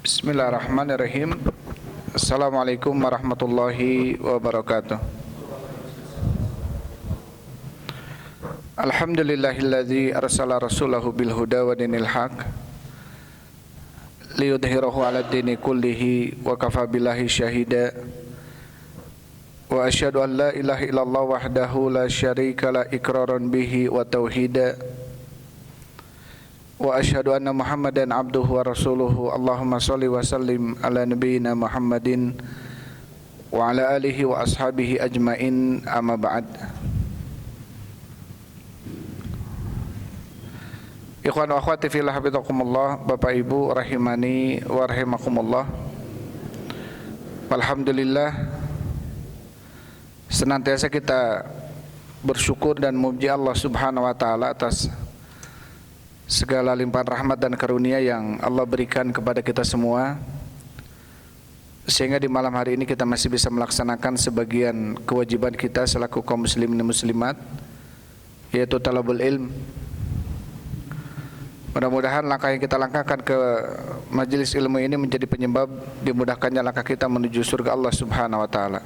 Bismillahirrahmanirrahim. Assalamualaikum warahmatullahi wabarakatuh. Alhamdulillahilladzi arsala rasulahu bil huda wa dinil haq liyudhhirahu 'ala ad-dini kullihi wa kafa billahi syahida. Wa asyhadu an la ilaha illallah wahdahu la syarika la iqraran bihi wa tauhida. Wa asyhadu anna Muhammadan abduhu wa rasuluhu. Allahumma shalli wa sallim ala nabiyyina Muhammadin wa ala alihi wa ashabihi ajmain, amma ba'd. Ikhwan wa akhwati fillah, hafizakumullah, Bapak Ibu rahimani wa rahimakumullah. Alhamdulillah, senantiasa kita bersyukur dan memuji Allah Subhanahu wa taala atas segala limpahan rahmat dan karunia yang Allah berikan kepada kita semua, sehingga di malam hari ini kita masih bisa melaksanakan sebagian kewajiban kita selaku kaum muslimin dan muslimat, yaitu talabul ilm. Mudah-mudahan langkah yang kita langkahkan ke majelis ilmu ini menjadi penyebab dimudahkannya langkah kita menuju surga Allah Subhanahu wa taala.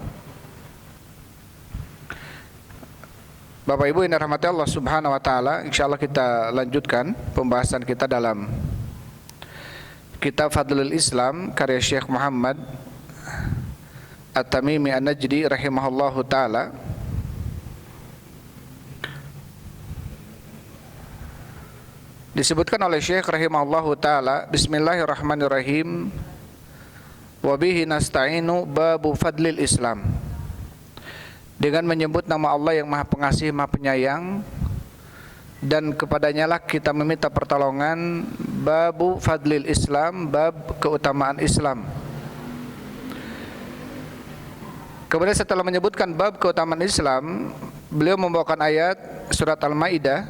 Bapak Ibu yang dirahmati Allah Subhanahu wa taala, insyaallah kita lanjutkan pembahasan kita dalam kitab Fadlul Islam karya Syekh Muhammad At-Tamimi An-Najdi rahimahullahu taala. Disebutkan oleh Syekh rahimahullahu taala, bismillahirrahmanirrahim, wa bihi nasta'inu babu fadlil Islam. Dengan menyebut nama Allah yang Maha Pengasih, Maha Penyayang, dan kepadanya lah kita meminta pertolongan. Babu fadlil Islam, bab keutamaan Islam. Kemudian setelah menyebutkan bab keutamaan Islam, beliau membawakan ayat surat Al-Maidah,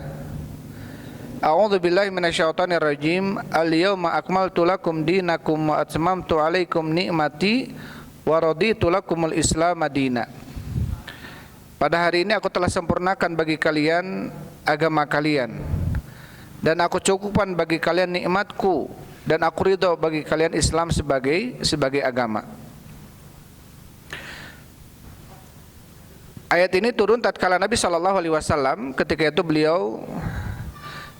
A'udzu billahi minasyaitonir rajim. Al-yauma akmaltu lakum dinakum wa atmamtu 'alaikum ni'mati wa raditu lakumul Islam madina. Pada hari ini aku telah sempurnakan bagi kalian agama kalian, dan aku cukupkan bagi kalian nikmatku, dan aku ridho bagi kalian Islam sebagai agama. Ayat ini turun tatkala Nabi SAW ketika itu beliau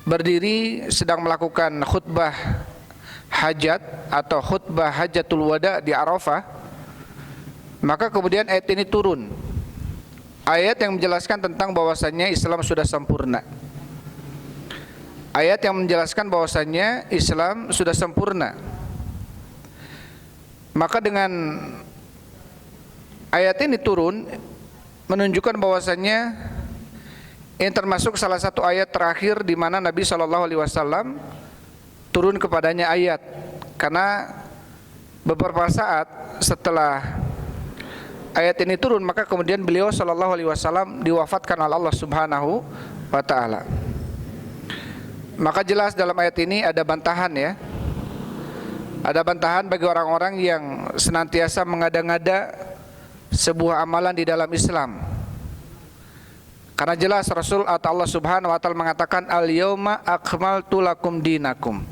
berdiri sedang melakukan khutbah hajat atau khutbah hajatul wada di Arafah. Maka kemudian ayat ini turun, ayat yang menjelaskan tentang bahwasannya Islam sudah sempurna. Ayat yang menjelaskan bahwasannya Islam sudah sempurna. Maka dengan ayat ini turun menunjukkan bahwasannya ini termasuk salah satu ayat terakhir di mana Nabi SAW turun kepadanya ayat, karena beberapa saat setelah ayat ini turun maka kemudian beliau SAW diwafatkan oleh Allah Subhanahu wa taala. Maka jelas dalam ayat ini ada bantahan, ya. Ada bantahan bagi orang-orang yang senantiasa mengada-ngada sebuah amalan di dalam Islam. Karena jelas Rasul atau Allah Subhanahu wa taala mengatakan, Al-yauma akmaltu lakum dinakum.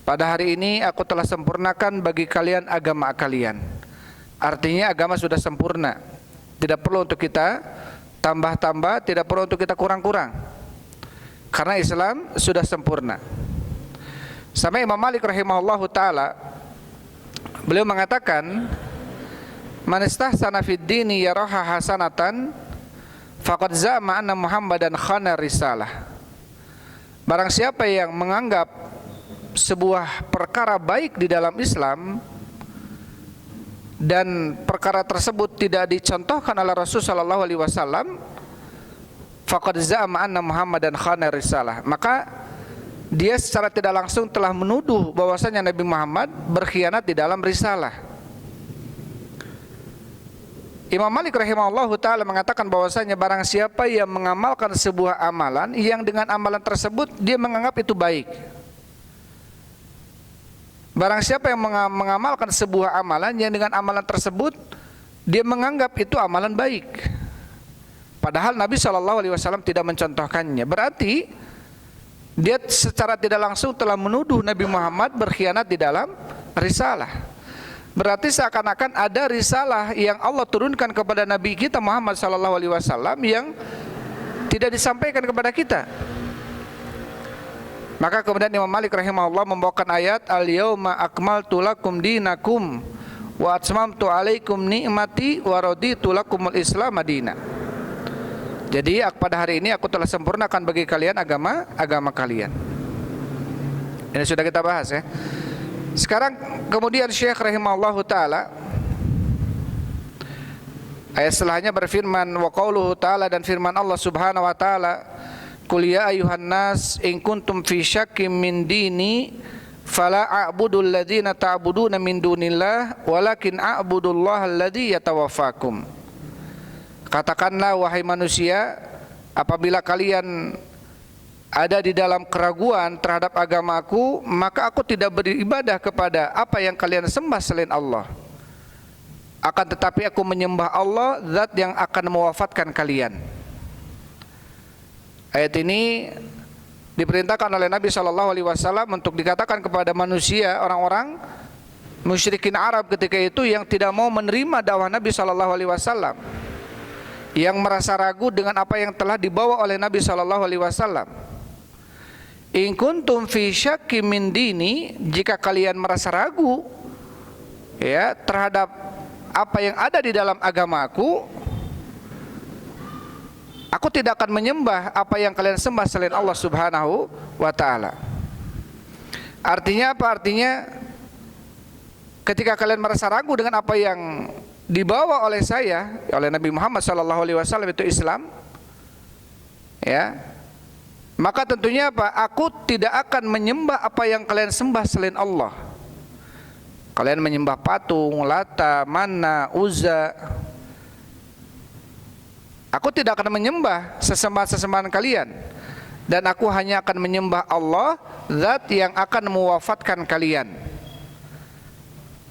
Pada hari ini aku telah sempurnakan bagi kalian agama kalian. Artinya agama sudah sempurna, tidak perlu untuk kita tambah-tambah, tidak perlu untuk kita kurang-kurang, karena Islam sudah sempurna. Sampai Imam Malik rahimahullahu ta'ala, beliau mengatakan, Man istahsana fid dini yaraha hasanatan faqad za'ama anna Muhammadan khana risalah. Barang siapa yang menganggap sebuah perkara baik di dalam Islam dan perkara tersebut tidak dicontohkan oleh Rasul sallallahu alaihi wasallam, faqad za'ama anna Muhammadan khana risalah, maka dia secara tidak langsung telah menuduh bahwasanya Nabi Muhammad berkhianat di dalam risalah. Imam Malik rahimahullahu taala mengatakan bahwasanya barang siapa yang mengamalkan sebuah amalan yang dengan amalan tersebut dia menganggap itu baik. Barang siapa yang mengamalkan sebuah amalan yang dengan amalan tersebut dia menganggap itu amalan baik, padahal Nabi SAW tidak mencontohkannya, berarti dia secara tidak langsung telah menuduh Nabi Muhammad berkhianat di dalam risalah. Berarti seakan-akan ada risalah yang Allah turunkan kepada Nabi kita Muhammad SAW yang tidak disampaikan kepada kita. Maka kemudian Imam Malik rahimahullah membawakan ayat al-yauma akmaltu lakum dinakum wa atmamtu alaikum ni'mati wa raditu lakumul Islam madina. Jadi pada hari ini aku telah sempurnakan bagi kalian agama kalian. Ini sudah kita bahas ya. Sekarang kemudian Syekh rahimahullahu taala ayat setelahnya berfirman wa qauluhu taala, dan firman Allah Subhanahu wa taala, qul ya ayuhan nas in kuntum fi syakkim min dini fala a'budul ladzina ta'buduna min dunillah walakin a'budullaha alladzi yatawaffakum. Katakanlah wahai manusia, apabila kalian ada di dalam keraguan terhadap agamaku, maka aku tidak beribadah kepada apa yang kalian sembah selain Allah. Akan tetapi aku menyembah Allah, zat yang akan mewafatkan kalian. Ayat ini diperintahkan oleh Nabi SAW untuk dikatakan kepada manusia, orang-orang musyrikin Arab ketika itu yang tidak mau menerima dakwah Nabi SAW, yang merasa ragu dengan apa yang telah dibawa oleh Nabi SAW. In kuntum fi syakkim min dini, jika kalian merasa ragu ya terhadap apa yang ada di dalam agamaku, aku tidak akan menyembah apa yang kalian sembah selain Allah Subhanahu wa taala. Artinya apa? Artinya ketika kalian merasa ragu dengan apa yang dibawa oleh saya, oleh Nabi Muhammad SAW, itu Islam, ya, maka tentunya apa? Aku tidak akan menyembah apa yang kalian sembah selain Allah. Kalian menyembah patung, Lata, Manna, Uzza. Aku tidak akan menyembah sesembahan-sesembahan kalian, dan aku hanya akan menyembah Allah, zat yang akan mewafatkan kalian.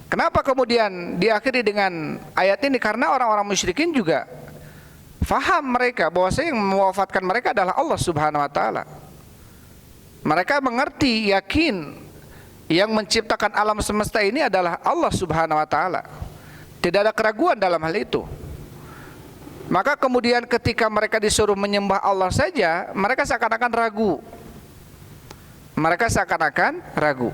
Kenapa kemudian diakhiri dengan ayat ini? Karena orang-orang musyrikin juga faham mereka bahwasanya yang mewafatkan mereka adalah Allah Subhanahu wa taala. Mereka mengerti, yakin yang menciptakan alam semesta ini adalah Allah Subhanahu wa taala. Tidak ada keraguan dalam hal itu. Maka kemudian ketika mereka disuruh menyembah Allah saja, mereka seakan-akan ragu. Mereka seakan-akan ragu.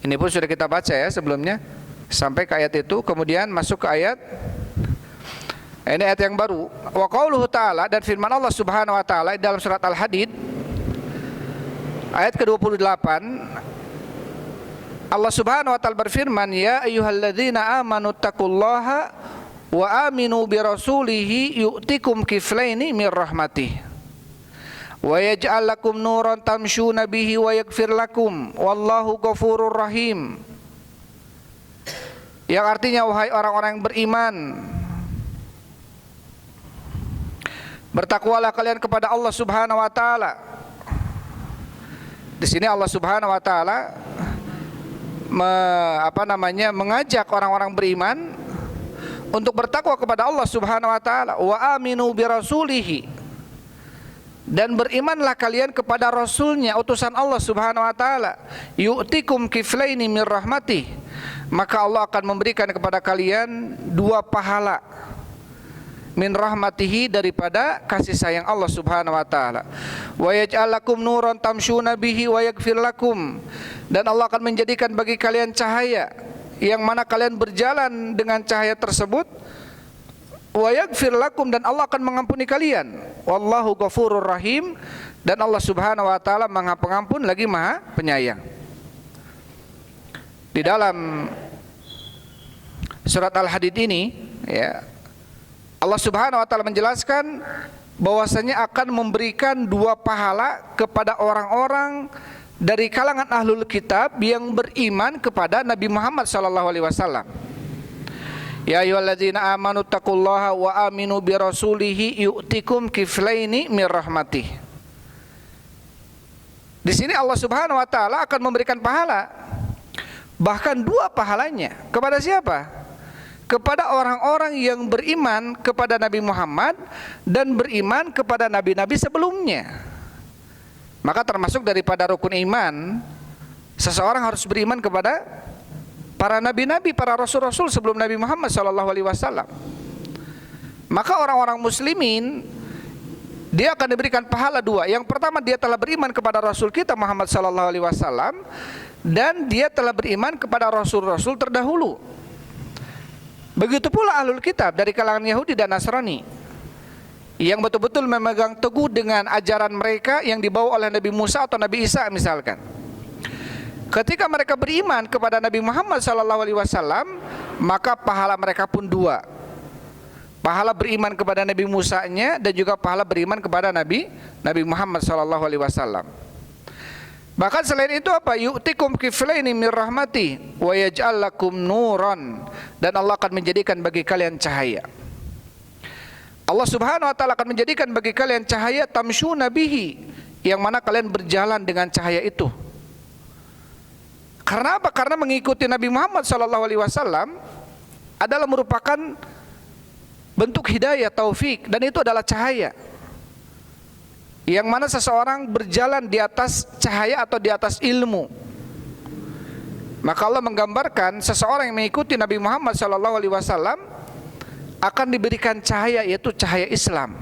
Ini pun sudah kita baca ya sebelumnya, sampai ke ayat itu. Kemudian masuk ke ayat, ini ayat yang baru. Wa qauluhu ta'ala, dan firman Allah Subhanahu wa taala dalam surat Al-Hadid ayat ke-28, Allah Subhanahu wa taala berfirman, ya ayyuhalladzina amanu taqullaha wa aminu bi rasulihi yu'tikum kiflaini mir rahmatih wa yaj'al lakum nuran tamshuna bihi wa yaghfir lakum wallahu ghafurur rahim. Yang artinya, wahai orang-orang yang beriman, bertakwalah kalian kepada Allah Subhanahu wa taala. Di sini Allah Subhanahu wa taala mengajak orang-orang beriman untuk bertakwa kepada Allah Subhanahu wa taala. Wa aminu bi rasulihi, dan berimanlah kalian kepada rasulnya, utusan Allah Subhanahu wa taala. Yu'tikum kiflaini mir rahmatih, maka Allah akan memberikan kepada kalian dua pahala min rahmatihi, daripada kasih sayang Allah Subhanahu wa taala. Wa yaj'al lakum nuran tamshuna bihi wa yaghfir lakum, dan Allah akan menjadikan bagi kalian cahaya yang mana kalian berjalan dengan cahaya tersebut. Wa yaghfir lakum, dan Allah akan mengampuni kalian. Wallahu ghafurur rahim, dan Allah Subhanahu wa taala Maha Pengampun lagi Maha Penyayang. Di dalam surat Al-Hadid ini ya, Allah Subhanahu wa taala menjelaskan bahwasanya akan memberikan dua pahala kepada orang-orang dari kalangan ahlul kitab yang beriman kepada Nabi Muhammad SAW. Ya ayyuhalladzina amanu taqullaha wa aminu bi rasulihi yu'tikum kiflaini mir rahmatih. Di sini Allah Subhanahu wa taala akan memberikan pahala, bahkan dua pahalanya. Kepada siapa? Kepada orang-orang yang beriman kepada Nabi Muhammad dan beriman kepada nabi-nabi sebelumnya. Maka termasuk daripada rukun iman Seseorang harus beriman kepada para nabi-nabi, para rasul-rasul sebelum Nabi Muhammad SAW. Maka orang-orang muslimin dia akan diberikan pahala dua. Yang pertama, dia telah beriman kepada Rasul kita Muhammad SAW, dan dia telah beriman kepada rasul-rasul terdahulu. Begitu pula ahlul kitab dari kalangan Yahudi dan Nasrani yang betul-betul memegang teguh dengan ajaran mereka yang dibawa oleh Nabi Musa atau Nabi Isa misalkan. Ketika mereka beriman kepada Nabi Muhammad SAW, maka pahala mereka pun dua. Pahala beriman kepada Nabi Musa-nya dan juga pahala beriman kepada Nabi Muhammad SAW. Bahkan selain itu apa? Yu'tikum kiflaini mir rahmati wa yaj'al lakum nuran, dan Allah akan menjadikan bagi kalian cahaya. Allah Subhanahu wa taala akan menjadikan bagi kalian cahaya tamsyuna bihi, yang mana kalian berjalan dengan cahaya itu. Karena apa? Karena mengikuti Nabi Muhammad SAW adalah merupakan bentuk hidayah, taufik, dan itu adalah cahaya. Yang mana seseorang berjalan di atas cahaya atau di atas ilmu. Maka Allah menggambarkan seseorang yang mengikuti Nabi Muhammad SAW akan diberikan cahaya, yaitu cahaya Islam.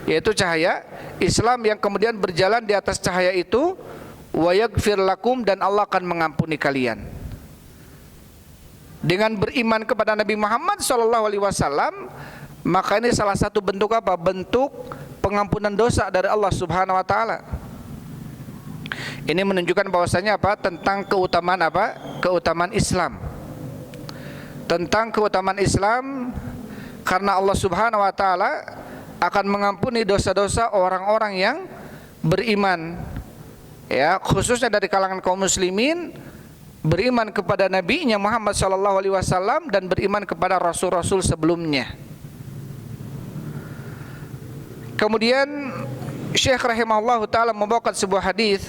Yaitu cahaya Islam yang kemudian berjalan di atas cahaya itu, wa yaghfir lakum, dan Allah akan mengampuni kalian. Dengan beriman kepada Nabi Muhammad SAW, maka ini salah satu bentuk apa? Bentuk pengampunan dosa dari Allah Subhanahu wa taala. Ini menunjukkan bahwasanya apa? Tentang keutamaan apa? Keutamaan Islam. Tentang keutamaan Islam, karena Allah Subhanahu wa taala akan mengampuni dosa-dosa orang-orang yang beriman. Ya, khususnya dari kalangan kaum muslimin, beriman kepada nabinya Muhammad SAW dan beriman kepada rasul-rasul sebelumnya. Kemudian Syekh rahimahullah taala membawakan sebuah hadis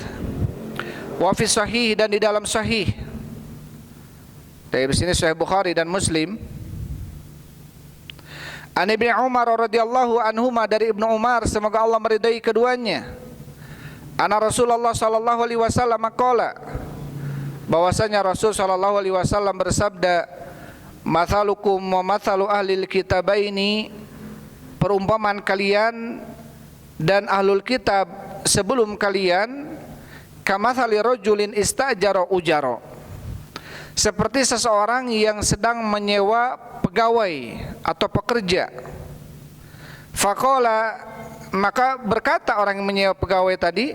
wa fi sahih, dan di dalam sahih. Dari sini Sahih Bukhari dan Muslim. An Ibnu Umar radhiyallahu anhuma, dari Ibnu Umar semoga Allah meridai keduanya. Ana Rasulullah sallallahu alaihi wasallam qala, bahwasanya Rasul sallallahu alaihi wasallam bersabda, mathalukum wa mathalu ahlil kitabaini, perumpamaan kalian dan ahlul kitab sebelum kalian, kamathali rajulin istajara ujara, seperti seseorang yang sedang menyewa pegawai atau pekerja. Faqala, maka berkata orang yang menyewa pegawai tadi,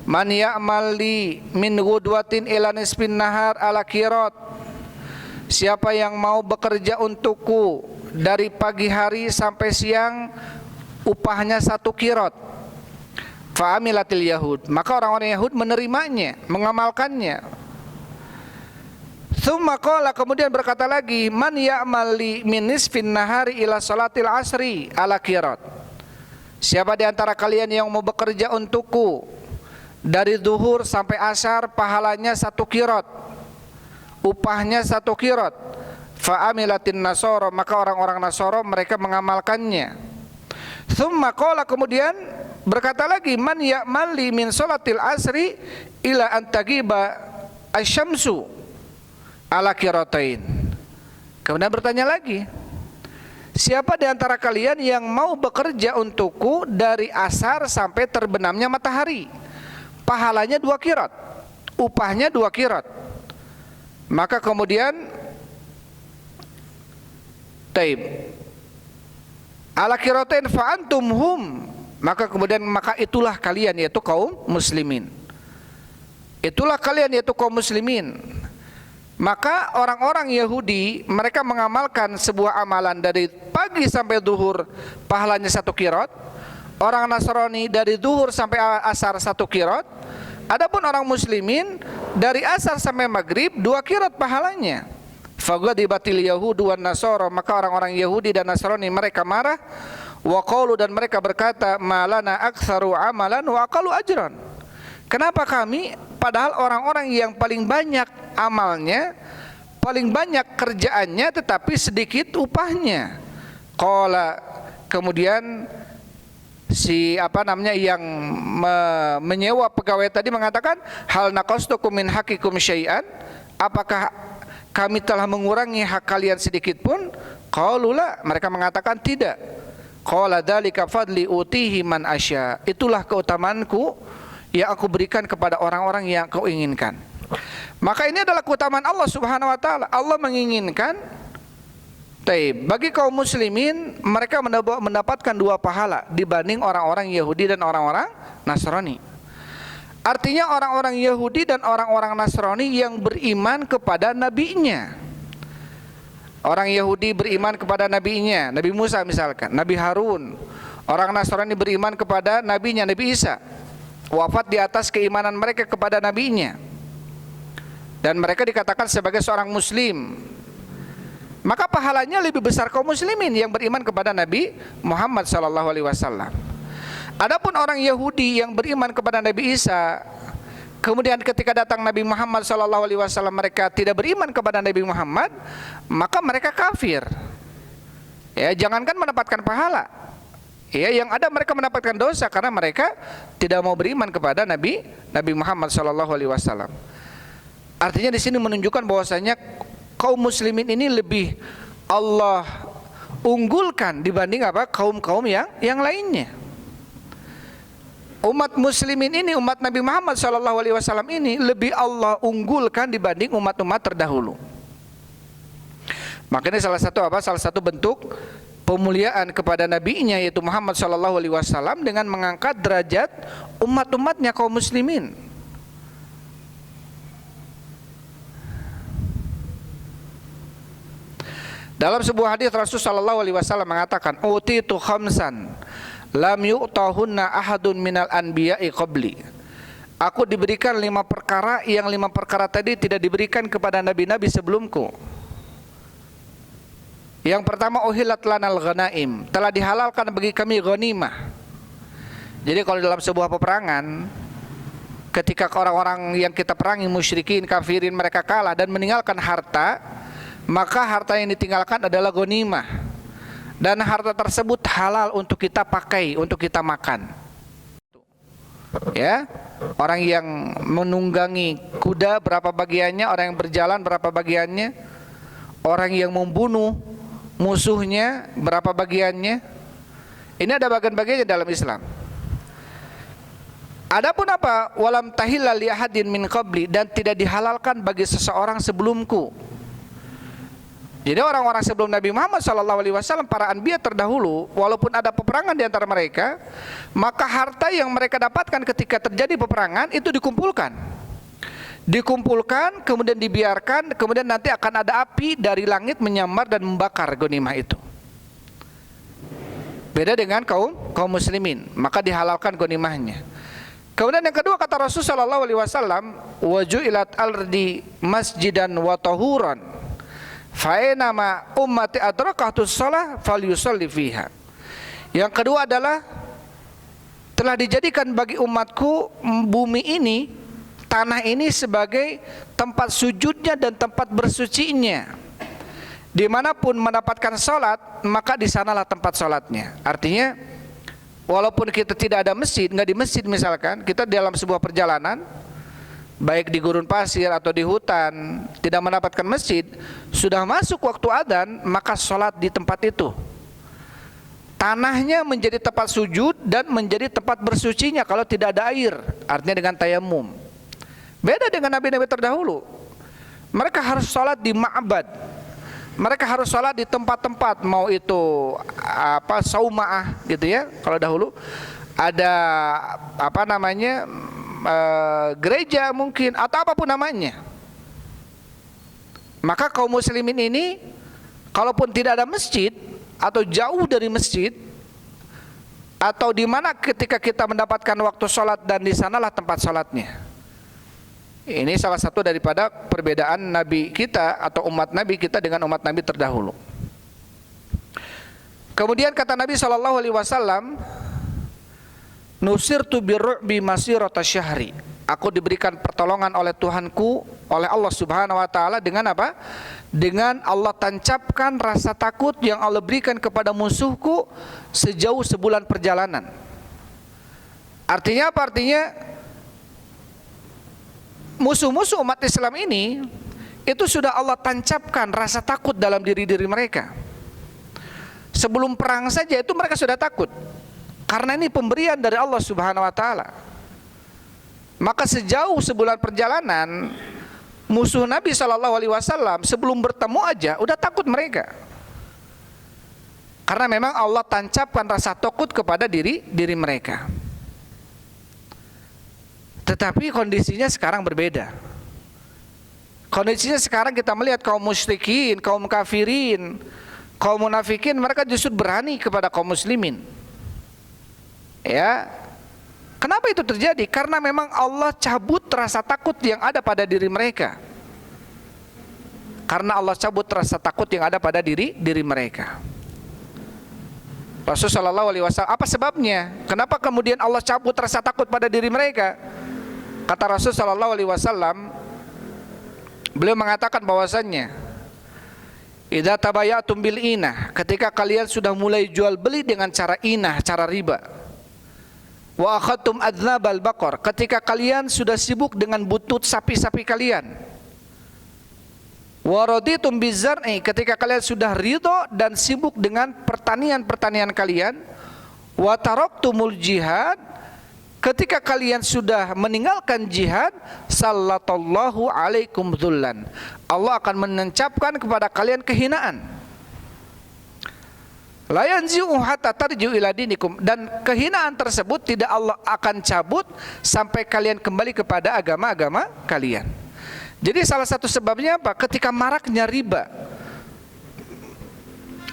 man ya'mal li min ghudwatin ila nisfin nahar ala qirat, siapa yang mau bekerja untukku dari pagi hari sampai siang, upahnya 1 qirat. Fa amilatil yahud, maka orang-orang Yahud menerimanya, mengamalkannya. Tsumma qala, kemudian berkata lagi, man ya'mal li min nisfin nahari ila salatil asri ala qirat, siapa di antara kalian yang mau bekerja untukku dari zuhur sampai asar, pahalanya 1 qirat, upahnya 1 qirat. Fa amilatin nasara, maka orang-orang Nasara mereka mengamalkannya. Tsumma qala, kemudian berkata lagi, man ya'mal li min salatil asri ila an tagiba asyamsu ala qiratain. Kemudian bertanya lagi, siapa di antara kalian yang mau bekerja untukku dari asar sampai terbenamnya matahari, pahalanya 2 qirat, upahnya 2 qirat. Maka kemudian taib ala qiratain fa antum hum, maka kemudian maka itulah kalian, yaitu kaum muslimin. Itulah kalian, yaitu kaum muslimin. Maka orang-orang Yahudi mereka mengamalkan sebuah amalan dari pagi sampai zuhur, pahalanya 1 qirat. Orang Nasrani dari zuhur sampai asar 1 qirat. Adapun orang muslimin dari asar sampai maghrib 2 qirat pahalanya. Faghadibatil yahudu wan nasara, maka orang-orang Yahudi dan Nasrani mereka marah. Wa qalu, dan mereka berkata, malana aktsaru amalan wa aqallu ajran, kenapa kami, padahal orang-orang yang paling banyak amalnya, paling banyak kerjaannya, tetapi sedikit upahnya. Qala, kemudian yang menyewa pegawai tadi mengatakan, hal naqastukum min haqikum syai'an, apakah kami telah mengurangi hak kalian sedikit pun? Qalu la, mereka mengatakan tidak. Qala dzalika fadli utihi man asya, itulah keutamaanku yang aku berikan kepada orang-orang yang kau inginkan. Maka ini adalah keutamaan Allah Subhanahu wa taala. Allah menginginkan bagi kaum muslimin, mereka mendapatkan 2 pahala dibanding orang-orang Yahudi dan orang-orang Nasrani. Artinya orang-orang Yahudi dan orang-orang Nasrani yang beriman kepada nabinya. Orang Yahudi beriman kepada nabinya, Nabi Musa misalkan, Nabi Harun. Orang Nasrani beriman kepada nabinya, Nabi Isa. Wafat di atas keimanan mereka kepada nabinya. Dan mereka dikatakan sebagai seorang muslim. Maka pahalanya lebih besar kaum muslimin yang beriman kepada Nabi Muhammad SAW. Adapun orang Yahudi yang beriman kepada Nabi Isa, kemudian ketika datang Nabi Muhammad SAW mereka tidak beriman kepada Nabi Muhammad, maka mereka kafir. Ya, jangankan mendapatkan pahala, ya, yang ada mereka mendapatkan dosa karena mereka tidak mau beriman kepada Nabi Muhammad SAW. Artinya di sini menunjukkan bahwasanya kaum muslimin ini lebih Allah unggulkan dibanding kaum-kaum yang lainnya. Umat muslimin ini, umat Nabi Muhammad SAW ini lebih Allah unggulkan dibanding umat-umat terdahulu. Makanya salah satu bentuk pemuliaan kepada nabinya yaitu Muhammad SAW dengan mengangkat derajat umat-umatnya kaum muslimin. Dalam sebuah hadis Rasulullah SAW mengatakan, utitu khamsan lam yu'tahunna ahadun minal anbiya'i qabli. Aku diberikan 5 perkara yang 5 perkara tadi tidak diberikan kepada nabi-nabi sebelumku. Yang pertama, uhillat lanal ghanaim, telah dihalalkan bagi kami ghanimah. Jadi kalau dalam sebuah peperangan, ketika orang-orang yang kita perangi musyrikin, kafirin, mereka kalah dan meninggalkan harta, maka harta yang ditinggalkan adalah ghanimah. Dan harta tersebut halal untuk kita pakai, untuk kita makan. Ya, orang yang menunggangi kuda berapa bagiannya, orang yang berjalan berapa bagiannya, orang yang membunuh musuhnya berapa bagiannya. Ini ada bagian-bagiannya dalam Islam. Adapun apa? Walam tahilla li ahadin min qabli, dan tidak dihalalkan bagi seseorang sebelumku. Jadi orang-orang sebelum Nabi Muhammad SAW, para anbiya terdahulu, walaupun ada peperangan di antara mereka, maka harta yang mereka dapatkan ketika terjadi peperangan itu dikumpulkan, kemudian dibiarkan, kemudian nanti akan ada api dari langit menyambar dan membakar ghanimah itu. Beda dengan kaum muslimin, maka dihalalkan ghanimahnya. Kemudian yang kedua kata Rasulullah SAW, waju'ilat ardi masjidan wa tahuran, fa'inama ummati adrakatus shalah falyusalli fiha. Yang kedua adalah telah dijadikan bagi umatku bumi ini, tanah ini sebagai tempat sujudnya dan tempat bersucinya. Dimanapun mendapatkan salat, maka di sanalah tempat salatnya. Artinya walaupun kita tidak ada masjid, nggak di masjid misalkan, kita dalam sebuah perjalanan, baik di gurun pasir atau di hutan, tidak mendapatkan masjid, sudah masuk waktu adzan, maka sholat di tempat itu. Tanahnya menjadi tempat sujud dan menjadi tempat bersucinya kalau tidak ada air, artinya dengan tayamum. Beda dengan nabi-nabi terdahulu. Mereka harus sholat di ma'bad, mereka harus sholat di tempat-tempat, mau itu sauma'ah gitu ya. Kalau dahulu ada gereja mungkin atau apapun namanya. Maka kaum muslimin ini kalaupun tidak ada masjid atau jauh dari masjid, atau di mana ketika kita mendapatkan waktu sholat dan di sanalah tempat sholatnya. Ini salah satu daripada perbedaan nabi kita atau umat nabi kita dengan umat nabi terdahulu. Kemudian kata Nabi SAW, nusirtu birru'bi masirata syahri, aku diberikan pertolongan oleh Tuhanku, oleh Allah Subhanahu wa taala dengan apa? Dengan Allah tancapkan rasa takut yang Allah berikan kepada musuhku sejauh sebulan perjalanan. Artinya apa? Artinya musuh-musuh umat Islam ini itu sudah Allah tancapkan rasa takut dalam diri-diri mereka. Sebelum perang saja itu mereka sudah takut, karena ini pemberian dari Allah Subhanahu wa taala. Maka sejauh sebulan perjalanan, musuh Nabi Shallallahu alaihi wasallam sebelum bertemu aja udah takut mereka. Karena memang Allah tancapkan rasa takut kepada diri mereka. Tetapi kondisinya sekarang berbeda. Kondisinya sekarang kita melihat kaum musyrikin, kaum kafirin, kaum munafikin, mereka justru berani kepada kaum muslimin. Ya. Kenapa itu terjadi? Karena memang Allah cabut rasa takut yang ada pada diri mereka. Karena Allah cabut rasa takut yang ada pada diri mereka. Rasulullah Shallallahu alaihi wasallam, apa sebabnya? Kenapa kemudian Allah cabut rasa takut pada diri mereka? Kata Rasulullah Shallallahu alaihi wasallam, beliau mengatakan bahwasannya, idza tabayatum bil inah, ketika kalian sudah mulai jual beli dengan cara inah, cara riba. Wa akhadtum adznabal baqar, ketika kalian sudah sibuk dengan butut sapi-sapi kalian. Wa raditum bizar'i, ketika kalian sudah ridho dan sibuk dengan pertanian-pertanian kalian. Wa taraktumul jihad, ketika kalian sudah meninggalkan jihad. Sallallahu alaikum dzullan, Allah akan menancapkan kepada kalian kehinaan. La yanzi'u hatta tarji'u ila dinikum, dan kehinaan tersebut tidak Allah akan cabut sampai kalian kembali kepada agama-agama kalian. Jadi salah satu sebabnya apa? Ketika maraknya riba,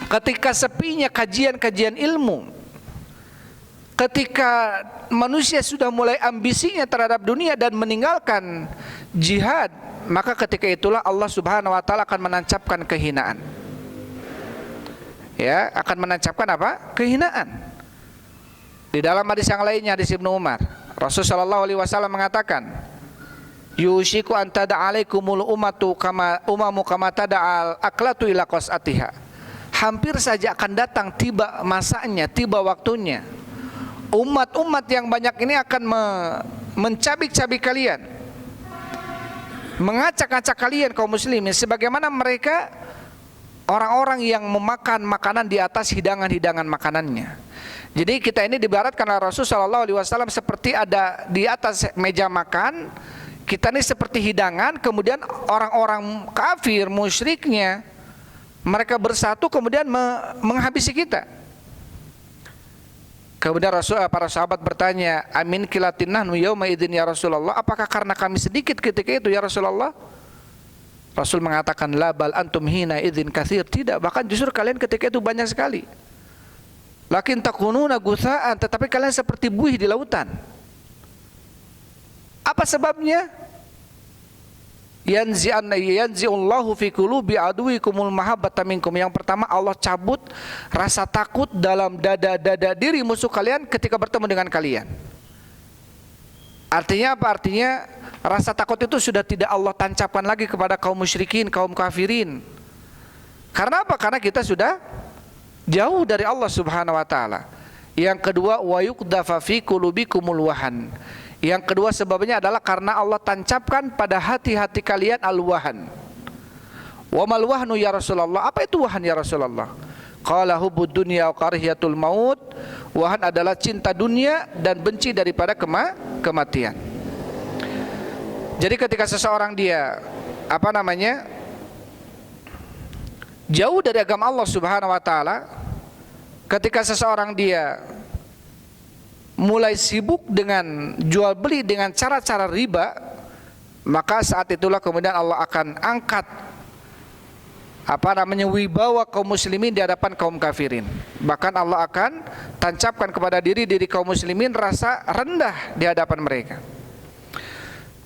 ketika sepinya kajian-kajian ilmu, ketika manusia sudah mulai ambisinya terhadap dunia dan meninggalkan jihad, maka ketika itulah Allah Subhanahu wa taala akan menancapkan kehinaan. Ya, akan menancapkan apa? Kehinaan. Di dalam hadis yang lainnya, hadis Ibnu Umar, Rasulullah sallallahu alaihi wasallam mengatakan, yushiku an tada'alaikumul umamu kama tada'al aklatu ila qas'atiha. Hampir saja akan datang, tiba masanya, tiba waktunya, umat-umat yang banyak ini akan mencabik-cabik kalian, mengacak-acak kalian kaum muslimin, sebagaimana mereka orang-orang yang memakan makanan di atas hidangan-hidangan makanannya. Jadi kita ini dibaratkan oleh Rasul sallallahu alaihi wasallam seperti ada di atas meja makan, kita ini seperti hidangan, kemudian orang-orang kafir musyriknya mereka bersatu kemudian menghabisi kita. Kemudian para sahabat bertanya, amin kilatin nahnu yauma idzin ya Rasulullah, apakah karena kami sedikit ketika itu ya Rasulullah? Rasul mengatakan, la bal antum hina idzin katsir, tidak, bahkan justru kalian ketika itu banyak sekali. Lakin takununa gutsaan, tetapi kalian seperti buih di lautan. Apa sebabnya? Yanzi'ullahu fi qulubi aduwikumul mahabbata minkum. Yang pertama, Allah cabut rasa takut dalam dada diri musuh kalian ketika bertemu dengan kalian. Artinya apa? Artinya rasa takut itu sudah tidak Allah tancapkan lagi kepada kaum musyrikin, kaum kafirin. Karena apa? Karena kita sudah jauh dari Allah Subhanahu wa taala. Yang kedua, wa yuqdafa fi qulubikumul wahan. Yang kedua sebabnya adalah karena Allah tancapkan pada hati-hati kalian al-wahan. Wa mal wahnu ya Rasulullah? Apa itu wahan ya Rasulullah? Qala hubbud dunya wa karihiyatul maut. Wahan adalah cinta dunia dan benci daripada kematian. Jadi ketika seseorang dia jauh dari agama Allah Subhanahu wa taala, ketika seseorang dia mulai sibuk dengan jual beli dengan cara-cara riba, maka saat itulah kemudian Allah akan angkat wibawa kaum muslimin di hadapan kaum kafirin. Bahkan Allah akan tancapkan kepada diri kaum muslimin rasa rendah di hadapan mereka.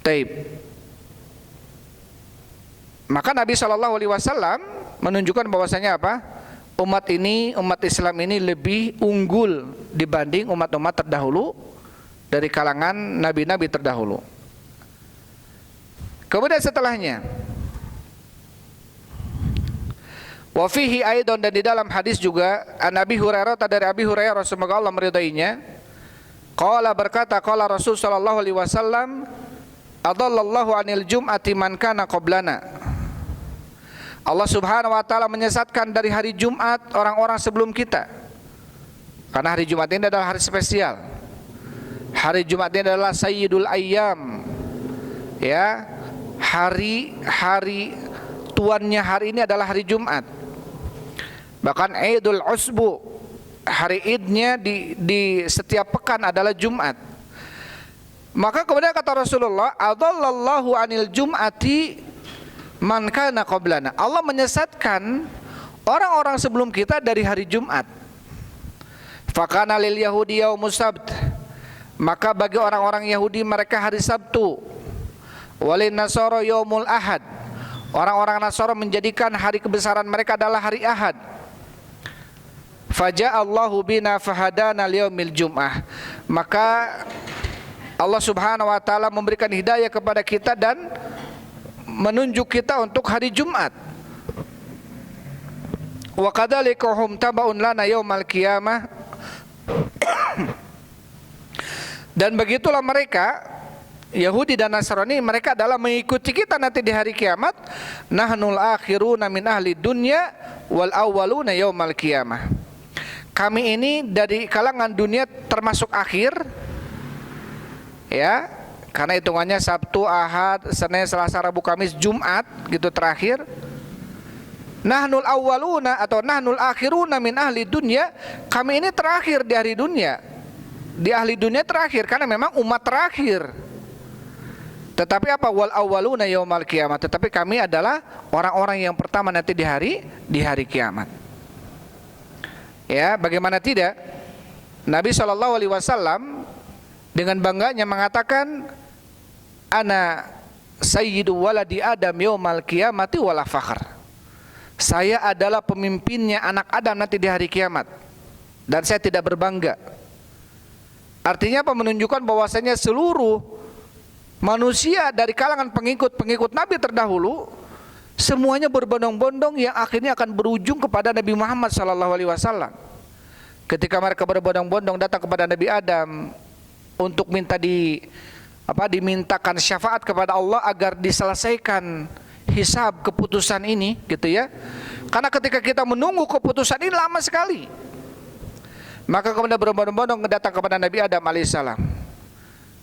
Taib. Maka Nabi SAW menunjukkan bahwasanya apa? Umat Islam ini lebih unggul dibanding umat-umat terdahulu dari kalangan nabi-nabi terdahulu. Kemudian setelahnya, wa fihi aidan, dan di dalam hadis juga Nabi Hurairah, dari Abi Hurairah semoga Allah meridainya, Qala berkata qala Rasul sallallahu alaihi wasallam, adallallahu anil jum'ati man kana qablana. Allah Subhanahu wa taala menyesatkan dari hari Jumat orang-orang sebelum kita. Karena hari Jumat ini adalah hari spesial. Hari Jumat ini adalah sayyidul ayyam. Ya, hari tuannya hari ini adalah hari Jumat. Bahkan Idul Usbu, hari idnya di setiap pekan adalah Jumat. Maka kemudian kata Rasulullah, adallallahu anil jum'ati man kana qablana. Allah menyesatkan orang-orang sebelum kita dari hari Jumat. Fakana lil yahudi yaumus sabt. Maka bagi orang-orang Yahudi mereka hari Sabtu. Walin nasara yaumul ahad. Orang-orang Nasara menjadikan hari kebesaran mereka adalah hari Ahad. Faja'allahu bina fahadana liyaumil jum'ah. Maka Allah Subhanahu wa taala memberikan hidayah kepada kita dan menunjuk kita untuk hari Jumat. Wa kadzalika hum tabaun lana yaumal qiyamah. Dan begitulah mereka Yahudi dan Nasrani, mereka adalah mengikuti kita nanti di hari kiamat. Nahnul akhiruna min ahli dunya wal awwaluna yaumal qiyamah. Kami ini dari kalangan dunia termasuk akhir, ya, karena hitungannya Sabtu, Ahad, Senin, Selasa, Rabu, Kamis, Jumat gitu terakhir. Nahnul awwaluna atau nahnul akhiruna min ahli dunya. Kami ini terakhir di hari dunia, di ahli dunia terakhir karena memang umat terakhir. Tetapi apa, wal awwaluna yaumal qiyamah, tetapi kami adalah orang-orang yang pertama nanti di hari kiamat. Ya, bagaimana tidak? Nabi sallallahu alaihi wasallam dengan bangganya mengatakan, ana sayyidu waladi adam yaumal qiyamati wala fakhr. Saya adalah pemimpinnya anak Adam nanti di hari kiamat dan saya tidak berbangga. Artinya apa? Menunjukkan bahwasanya seluruh manusia dari kalangan pengikut Nabi terdahulu semuanya berbondong-bondong yang akhirnya akan berujung kepada Nabi Muhammad SAW. Ketika mereka berbondong-bondong datang kepada Nabi Adam untuk dimintakan syafaat kepada Allah agar diselesaikan hisab keputusan ini, gitu ya. Karena ketika kita menunggu keputusan ini lama sekali. Maka kemudian berbondong-bondong datang kepada Nabi Adam alaihissalam.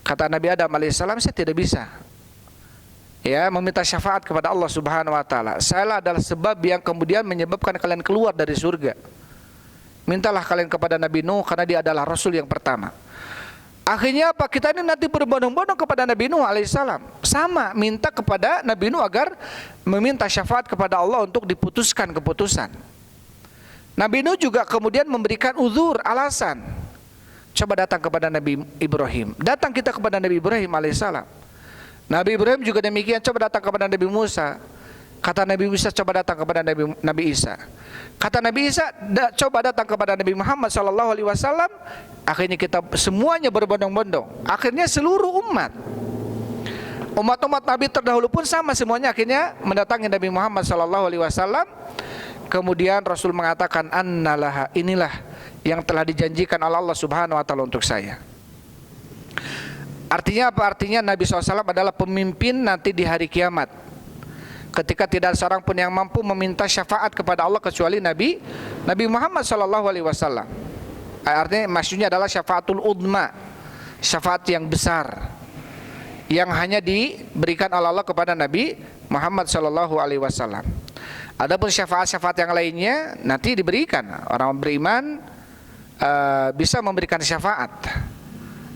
Kata Nabi Adam alaihissalam, saya tidak bisa meminta syafaat kepada Allah Subhanahu wa taala. Saya adalah sebab yang kemudian menyebabkan kalian keluar dari surga. Mintalah kalian kepada Nabi Nuh karena dia adalah rasul yang pertama. Akhirnya apa? Kita ini nanti berbondong-bondong kepada Nabi Nuh alaihissalam. Sama, minta kepada Nabi Nuh agar meminta syafaat kepada Allah untuk diputuskan keputusan. Nabi Nuh juga kemudian memberikan uzur, alasan. Coba datang kepada Nabi Ibrahim. Datang kita kepada Nabi Ibrahim alaihissalam. Nabi Ibrahim juga demikian, coba datang kepada Nabi Musa. Kata Nabi Musa, coba datang kepada Nabi Isa. Kata Nabi Isa, coba datang kepada Nabi Muhammad SAW. Akhirnya kita semuanya berbondong-bondong. Akhirnya seluruh umat-umat Nabi terdahulu pun sama semuanya akhirnya mendatangi Nabi Muhammad SAW. Kemudian Rasul mengatakan, annalaha, inilah yang telah dijanjikan oleh Allah Subhanahu wa taala untuk saya. Artinya apa? Artinya Nabi SAW adalah pemimpin nanti di hari kiamat. Ketika tidak ada seorang pun yang mampu meminta syafaat kepada Allah kecuali Nabi Muhammad SAW. Artinya maksudnya adalah syafaatul udma, syafaat yang besar yang hanya diberikan oleh Allah kepada Nabi Muhammad SAW. Adapun syafaat-syafaat yang lainnya nanti diberikan orang beriman, bisa memberikan syafaat.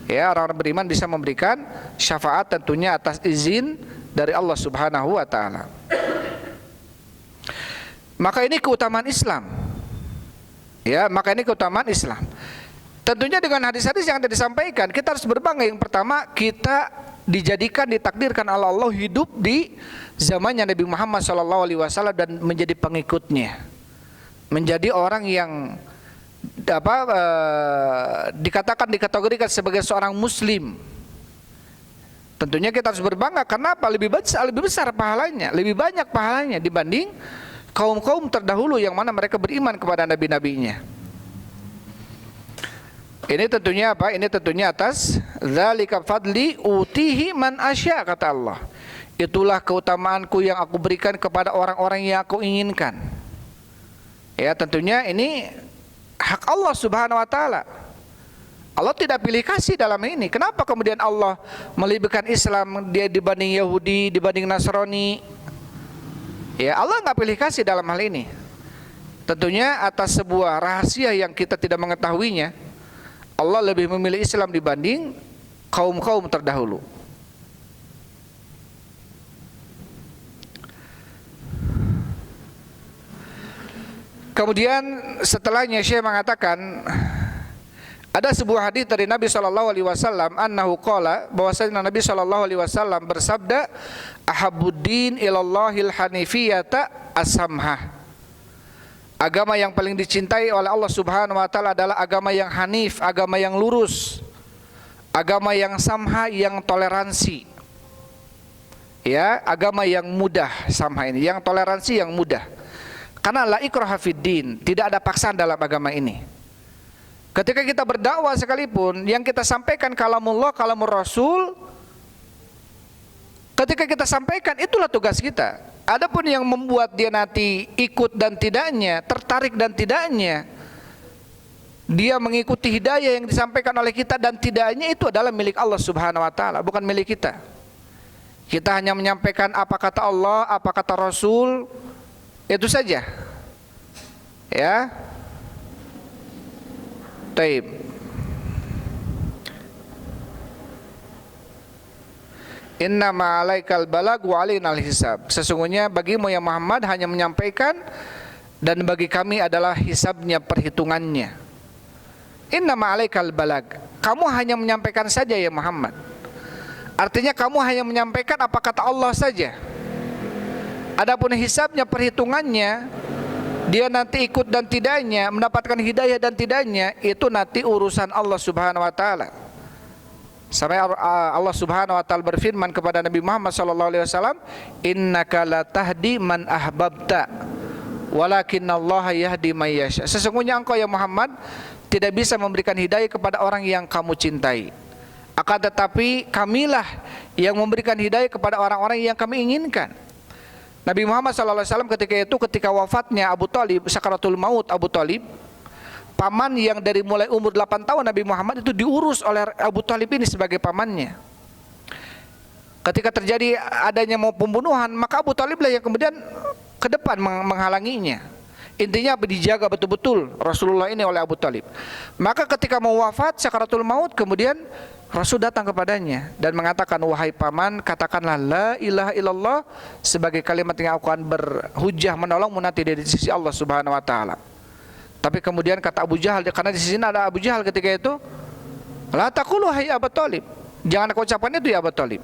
Ya, orang-orang beriman bisa memberikan syafaat tentunya atas izin dari Allah Subhanahu wa taala. Maka ini keutamaan Islam. Ya, maka ini keutamaan Islam. Tentunya dengan hadis-hadis yang tadi disampaikan, kita harus berbangga. Yang pertama, kita ditakdirkan oleh Allah hidup di zamannya Nabi Muhammad SAW dan menjadi pengikutnya. Menjadi orang yang dikategorikan sebagai seorang muslim. Tentunya kita harus berbangga. Kenapa? Lebih besar pahalanya, lebih banyak pahalanya dibanding kaum-kaum terdahulu yang mana mereka beriman kepada nabi-nabinya. Ini tentunya apa? Ini tentunya atas dzalika fadli utihi man asya, kata Allah. Itulah keutamaanku yang aku berikan kepada orang-orang yang aku inginkan. Ya, tentunya ini hak Allah Subhanahu wa taala. Allah tidak pilih kasih dalam ini. Kenapa kemudian Allah melebihkan Islam dia dibanding Yahudi, dibanding Nasrani? Ya, Allah nggak pilih kasih dalam hal ini. Tentunya atas sebuah rahasia yang kita tidak mengetahuinya, Allah lebih memilih Islam dibanding kaum-kaum terdahulu. Kemudian setelahnya Syekh mengatakan, ada sebuah hadis dari Nabi SAW, annahu qala, bahwasanya Nabi SAW bersabda, ahabbuddin ilallahil hanifiyata as-samhah. Agama yang paling dicintai oleh Allah Subhanahu wa taala adalah agama yang hanif, agama yang lurus, agama yang samha, yang toleransi. Ya, agama yang mudah, samha ini, yang toleransi, yang mudah. Karena la ikraha fid din, tidak ada paksaan dalam agama ini. Ketika kita berdakwah sekalipun, yang kita sampaikan kalamullah, kalamur Rasul, ketika kita sampaikan itulah tugas kita. Adapun yang membuat dia nanti ikut dan tidaknya, tertarik dan tidaknya, dia mengikuti hidayah yang disampaikan oleh kita dan tidaknya, itu adalah milik Allah Subhanahu wa taala, bukan milik kita. Kita hanya menyampaikan apa kata Allah, apa kata Rasul, itu saja. Ya. Taib. Inna ma'alaikal balag wa alainal hisab. Sesungguhnya bagimu ya Muhammad hanya menyampaikan, dan bagi kami adalah hisabnya, perhitungannya. Inna ma'alaikal balag. Kamu hanya menyampaikan saja ya Muhammad. Artinya kamu hanya menyampaikan apa kata Allah saja. Adapun hisabnya, perhitungannya, dia nanti ikut dan tidaknya, mendapatkan hidayah dan tidaknya, itu nanti urusan Allah Subhanahu wa taala. Sampai Allah Subhanahu wa taala berfirman kepada Nabi Muhammad sallallahu alaihi wasallam, innaka la tahdi man ahbabta walakinallaha yahdi may yasha. Sesungguhnya engkau ya Muhammad tidak bisa memberikan hidayah kepada orang yang kamu cintai, akan tetapi kamilah yang memberikan hidayah kepada orang-orang yang kami inginkan. Nabi Muhammad sallallahu alaihi wasallam ketika wafatnya Abu Thalib, sakaratul maut Abu Thalib, paman yang dari mulai umur 8 tahun Nabi Muhammad itu diurus oleh Abu Thalib ini sebagai pamannya. Ketika terjadi adanya mau pembunuhan, maka Abu Thalib lah yang kemudian ke depan menghalanginya. Intinya dijaga betul-betul Rasulullah ini oleh Abu Thalib. Maka ketika mau wafat sakaratul maut, kemudian Rasul datang kepadanya dan mengatakan, wahai paman, katakanlah la ilaha illallah sebagai kalimat yang akan berhujjah menolongmu nanti dari sisi Allah Subhanahu wa taala. Tapi kemudian kata Abu Jahal, karena di sini ada Abu Jahal ketika itu, la taqulu hai Abu Thalib, jangan kau ucapkan itu ya Abu Thalib.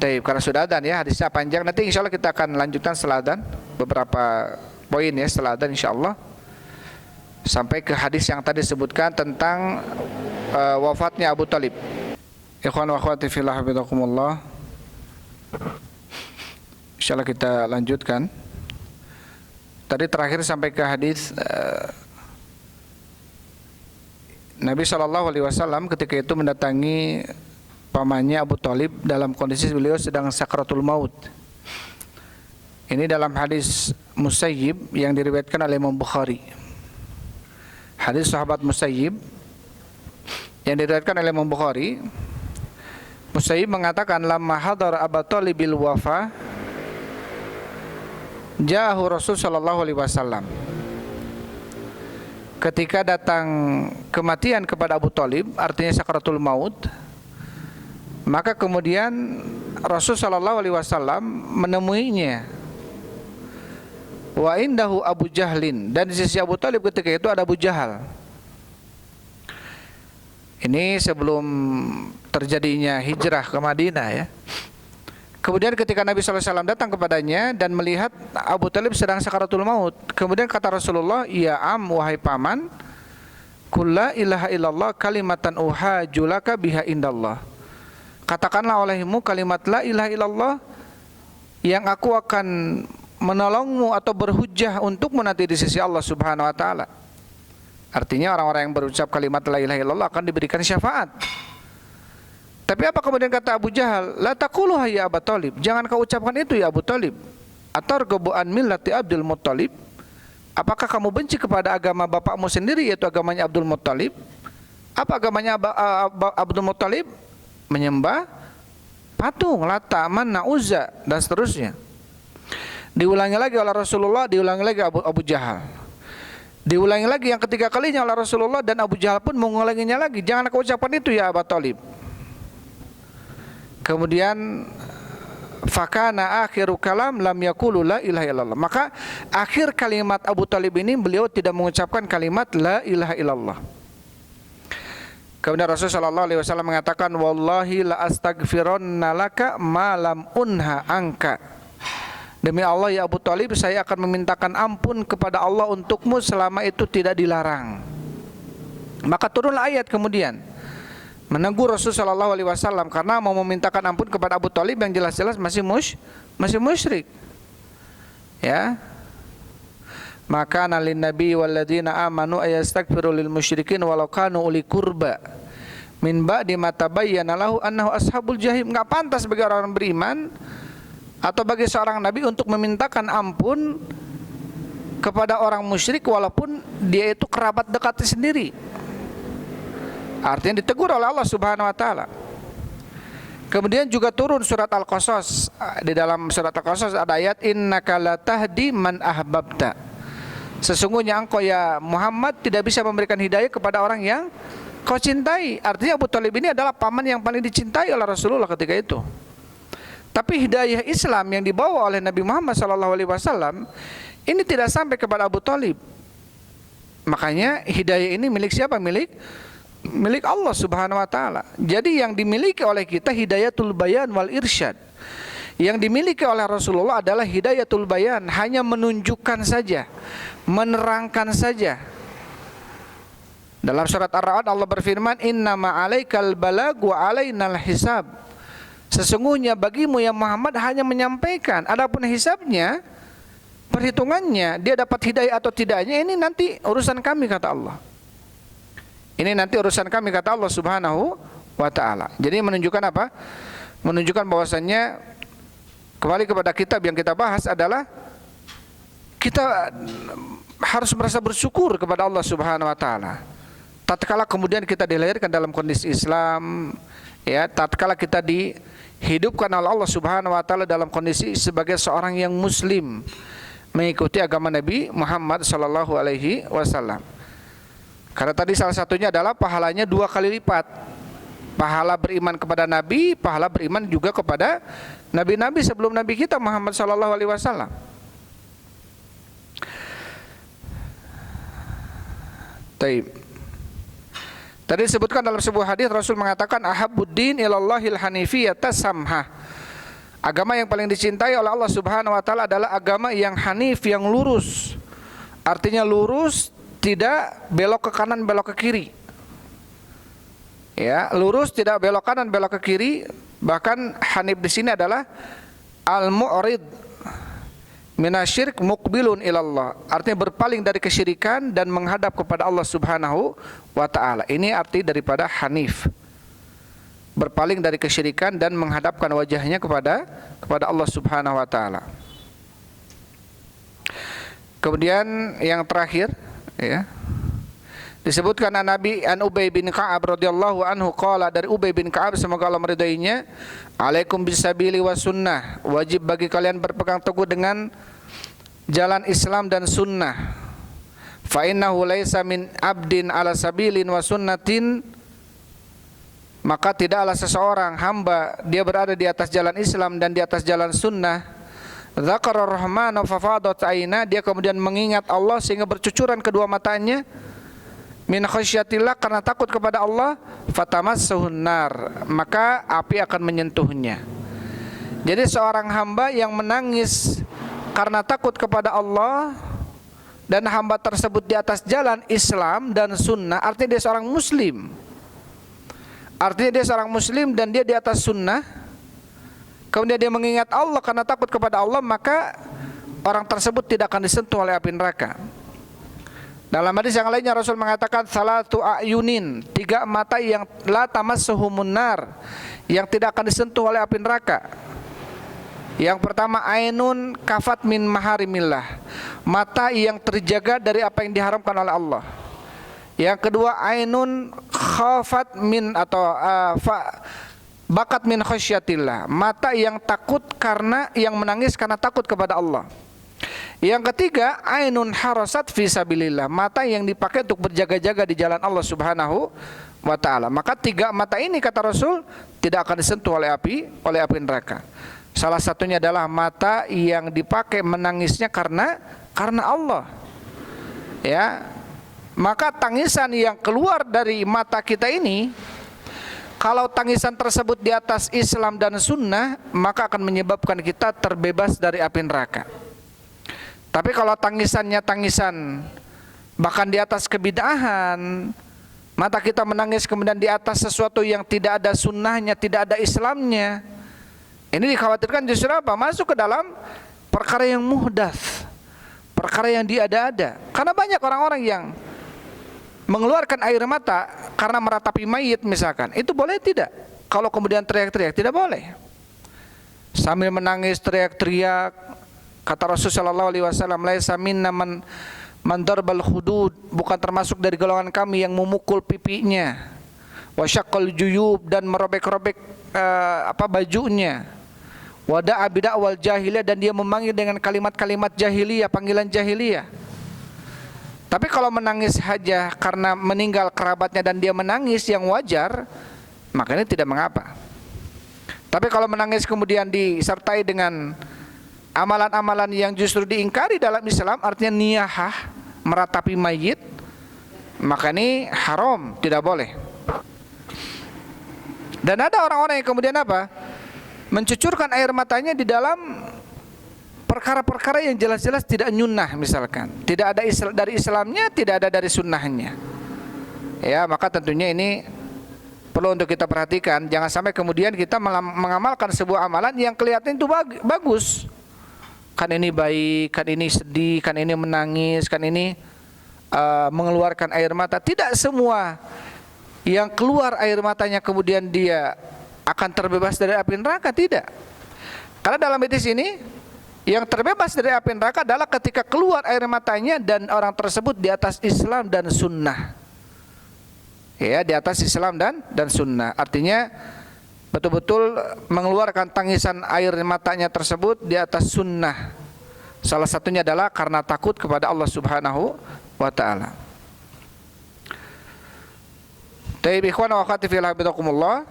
Taib, karena sudah adzan ya, hadisnya panjang, nanti insya Allah kita akan lanjutkan setelah adzan beberapa poin ya setelah adzan insya Allah, sampai ke hadis yang tadi disebutkan tentang wafatnya Abu Thalib. Ikhwan wa akhwati fillah hafizakumullah, insya Allah kita lanjutkan. Tadi terakhir sampai ke hadis Nabi SAW ketika itu mendatangi pamannya Abu Thalib dalam kondisi beliau sedang sakratul maut. Ini dalam hadis Musayyib yang diriwayatkan oleh Imam Bukhari. Hadis sahabat Musayyib yang diriwayatkan oleh Imam Bukhari. Musayyib mengatakan, lamma hadar Abu Thalibil wafa ja'ahu Rasul sallallahu alaihi wasallam. Ketika datang kematian kepada Abu Thalib, artinya sakaratul maut, maka kemudian Rasul sallallahu alaihi wasallam menemuinya. Wa indahu Abu Jahlin, dan di sisi Abu Thalib ketika itu ada Abu Jahal. Ini sebelum terjadinya hijrah ke Madinah ya. Kemudian ketika Nabi SAW datang kepadanya dan melihat Abu Thalib sedang sakaratul maut, kemudian kata Rasulullah, ya am, wahai paman, qul la ilaha illallah kalimatan uhajulaka biha indallah. Katakanlah olehmu kalimat la ilaha illallah yang aku akan menolongmu atau berhujjah untukmu nanti di sisi Allah Subhanahu wa taala. Artinya orang-orang yang berucap kalimat la ilaha illallah akan diberikan syafaat. Tapi apa kemudian kata Abu Jahal? La taquluha ya Abu Thalib. Jangan kau ucapkan itu ya Abu Thalib. Atarghabu an millati Abdul Muttalib. Apakah kamu benci kepada agama bapakmu sendiri, yaitu agamanya Abdul Muttalib? Apa agamanya Abdul Muttalib? Menyembah patung, Lata, Manna, Uzza, dan seterusnya. Diulangi lagi oleh Rasulullah, diulangi lagi Abu Jahal. Diulangi lagi yang ketiga kalinya oleh Rasulullah, dan Abu Jahal pun mengulanginya lagi. Jangan kau ucapkan itu ya Abu Thalib. Kemudian fakana akhiru kalam lam yaqulu la ilaha illallah. Maka akhir kalimat Abu Thalib ini beliau tidak mengucapkan kalimat la ilaha illallah. Kemudian Rasulullah sallallahu alaihi wasallam mengatakan, wallahi la astaghfironna laka ma lam unha anka. Demi Allah ya Abu Thalib, saya akan memintakan ampun kepada Allah untukmu selama itu tidak dilarang. Maka turunlah ayat kemudian menegur Rasulullah sallallahu alaihi wasallam karena mau memintakan ampun kepada Abu Thalib yang jelas-jelas masih musyrik. Ya. Maka nalin nabi walladzina amanu ayastaghfiru lil musyrikin walau kanu uli qurba min ba'di ma tabayyana lahu annahu ashabul jahim. Enggak pantas bagi orang beriman atau bagi seorang nabi untuk memintakan ampun kepada orang musyrik walaupun dia itu kerabat dekatnya sendiri. Artinya ditegur oleh Allah Subhanahu wa taala. Kemudian juga turun surat Al-Qasas. Di dalam surat Al-Qasas ada ayat innaka latahdi man ahbabta. Sesungguhnya engkau ya Muhammad tidak bisa memberikan hidayah kepada orang yang kau cintai. Artinya Abu Thalib ini adalah paman yang paling dicintai oleh Rasulullah ketika itu. Tapi hidayah Islam yang dibawa oleh Nabi Muhammad SAW ini tidak sampai kepada Abu Thalib. Makanya hidayah ini milik siapa? Milik Allah Subhanahu wa taala. Jadi yang dimiliki oleh kita hidayatul bayan wal irsyad. Yang dimiliki oleh Rasulullah adalah hidayatul bayan, hanya menunjukkan saja, menerangkan saja. Dalam surat Ar-Ra'd Allah berfirman, innama 'alaikal balag wa 'alainal hisab. Sesungguhnya bagimu ya Muhammad hanya menyampaikan, adapun hisabnya, perhitungannya, dia dapat hidayah atau tidaknya, ini nanti urusan kami kata Allah. Ini nanti urusan kami kata Allah Subhanahu wa taala. Jadi menunjukkan apa? Menunjukkan bahwasannya kembali kepada kitab yang kita bahas adalah kita harus merasa bersyukur kepada Allah Subhanahu wa taala. Tatkala kemudian kita dilahirkan dalam kondisi Islam, ya, tatkala kita dihidupkan oleh Allah Subhanahu wa taala dalam kondisi sebagai seorang yang muslim, mengikuti agama Nabi Muhammad sallallahu alaihi wasallam. Karena tadi salah satunya adalah pahalanya 2 kali lipat. Pahala beriman kepada Nabi, pahala beriman juga kepada Nabi-Nabi sebelum Nabi kita Muhammad sallallahu alaihi wasallam. Taib. Tadi disebutkan dalam sebuah hadis Rasul mengatakan ahabbuddin ilallahil hanifiyata samha. Agama yang paling dicintai oleh Allah Subhanahu wa taala adalah agama yang hanif, yang lurus. Artinya lurus, tidak belok ke kanan, belok ke kiri. Ya, lurus, tidak belok kanan, belok ke kiri. Bahkan hanif di sini adalah al-mu'rid minasyirk muqbilun ilallah. Artinya berpaling dari kesyirikan dan menghadap kepada Allah Subhanahu wa taala. Ini arti daripada hanif. Berpaling dari kesyirikan dan menghadapkan wajahnya kepada Allah Subhanahu wa taala. Kemudian yang terakhir, ya, disebutkan Nabi an Ubay bin Ka'ab radhiyallahu anhu qala, dari Ubay bin Ka'ab semoga Allah meridainya, alaikum bisabili was sunnah, wajib bagi kalian berpegang teguh dengan jalan Islam dan sunnah. Fa innahu laisa min abdin ala sabilin wa sunnatin, maka tidaklah seseorang hamba dia berada di atas jalan Islam dan di atas jalan sunnah. Dzakara rahmana fa fadat aina, dia kemudian mengingat Allah sehingga bercucuran kedua matanya. Min khasyatillah, karena takut kepada Allah, fatamassuhun nar, maka api akan menyentuhnya. Jadi seorang hamba yang menangis karena takut kepada Allah dan hamba tersebut di atas jalan Islam dan sunnah, artinya dia seorang muslim. Artinya dia seorang muslim dan dia di atas sunnah. Kemudian dia mengingat Allah karena takut kepada Allah, maka orang tersebut tidak akan disentuh oleh api neraka. Dalam hadis yang lainnya Rasul mengatakan salatu ayunin, 3 mata yang la tamassuhumun nar, yang tidak akan disentuh oleh api neraka. Yang pertama, ainun kafat min maharimillah, mata yang terjaga dari apa yang diharamkan oleh Allah. Yang kedua, ainun khafat min atau bakat min khasyatillah, mata yang takut karena yang menangis karena takut kepada Allah. Yang ketiga, ainun harasat fi sabilillah, mata yang dipakai untuk berjaga-jaga di jalan Allah Subhanahu wa taala. Maka 3 mata ini kata Rasul tidak akan disentuh oleh api neraka. Salah satunya adalah mata yang dipakai menangisnya karena Allah. Ya. Maka tangisan yang keluar dari mata kita ini, kalau tangisan tersebut di atas Islam dan sunnah, maka akan menyebabkan kita terbebas dari api neraka. Tapi kalau tangisannya tangisan bahkan di atas kebid'ahan, mata kita menangis kemudian di atas sesuatu yang tidak ada sunnahnya, tidak ada Islamnya, ini dikhawatirkan justru apa? Masuk ke dalam perkara yang muhdats, perkara yang diada-ada. Karena banyak orang-orang yang mengeluarkan air mata karena meratapi mayit misalkan, itu boleh tidak? Kalau kemudian teriak-teriak, tidak boleh. Sambil menangis teriak-teriak, kata Rasulullah SAW, laisa minna man darbal hudud, bukan termasuk dari golongan kami yang memukul pipinya, wa syaqqal juyub, dan merobek-robek bajunya, wada'a bid'awal jahiliyah, dan dia memanggil dengan kalimat-kalimat jahiliyah, panggilan jahiliyah. Tapi kalau menangis saja karena meninggal kerabatnya dan dia menangis yang wajar, maka ini tidak mengapa. Tapi kalau menangis kemudian disertai dengan amalan-amalan yang justru diingkari dalam Islam, artinya niyahah, meratapi mayit, maka ini haram, tidak boleh. Dan ada orang-orang yang kemudian apa? Mencucurkan air matanya di dalam perkara-perkara yang jelas-jelas tidak nyunnah misalkan. Tidak ada dari Islamnya, tidak ada dari sunnahnya. Ya, maka tentunya ini perlu untuk kita perhatikan. Jangan sampai kemudian kita mengamalkan sebuah amalan yang kelihatan itu bagus. Kan ini baik, kan ini sedih, kan ini menangis, kan ini mengeluarkan air mata. Tidak semua yang keluar air matanya kemudian dia akan terbebas dari api neraka, tidak. Karena dalam hadis ini, yang terbebas dari api neraka adalah ketika keluar air matanya dan orang tersebut di atas Islam dan sunnah. Ya, di atas Islam dan sunnah. Artinya betul-betul mengeluarkan tangisan air matanya tersebut di atas sunnah. Salah satunya adalah karena takut kepada Allah Subhanahu wa ta'ala. Taib ikhwan wa akhwati fillah bidakumullah.